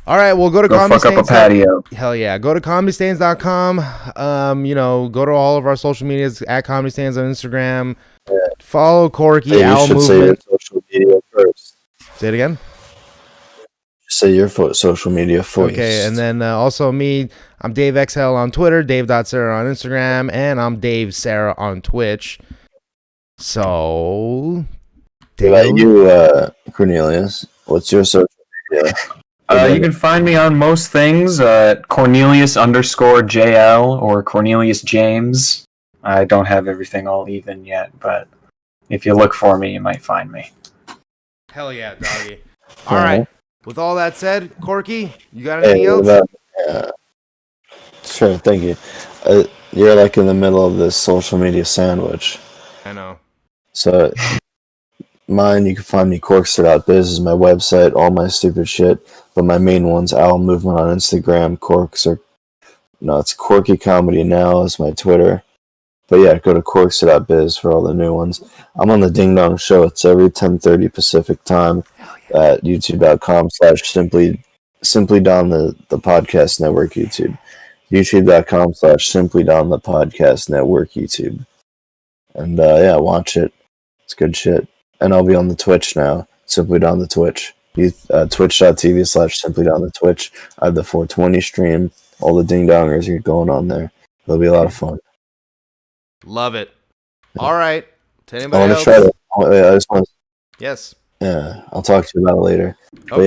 All right, well, go to Comedy Stains. Fuck up a patio. Hell yeah. Go to comedystains.com. Go to all of our social medias at Comedy Stains on Instagram. Yeah. Follow Corky. Hey, you should say your social media first. Say it again. Say your social media first. Okay, and then also me, I'm Dave XL on Twitter, Dave.Sarah on Instagram, and I'm Dave Sarah on Twitch. So, about you, Cornelius, what's your social media? You can find me on most things at Cornelius_JL or Cornelius James. I don't have everything all even yet, but if you look for me, you might find me. Hell yeah, doggy. All right. With all that said, Corky, you got anything else? Sure, thank you. You're like in the middle of this social media sandwich. I know. So, mine, you can find me corkster.biz is my website, all my stupid shit. But my main one's Owl Movement on Instagram. It's Corky Comedy Now is my Twitter. But yeah, go to corkster.biz for all the new ones. I'm on the Ding Dong Show. It's every 10:30 Pacific time at youtube.com/simply Don the podcast network YouTube. youtube.com/simply Don the podcast network YouTube. And yeah, watch it. It's good shit. And I'll be on the Twitch now. Simply Don the Twitch. Twitch.tv/simply Don the Twitch. I have the 420 stream. All the ding dongers are going on there. It'll be a lot of fun. Love it. All right. To anybody I want else? to try to. I just want. Yes. Yeah, I'll talk to you about it later. Okay.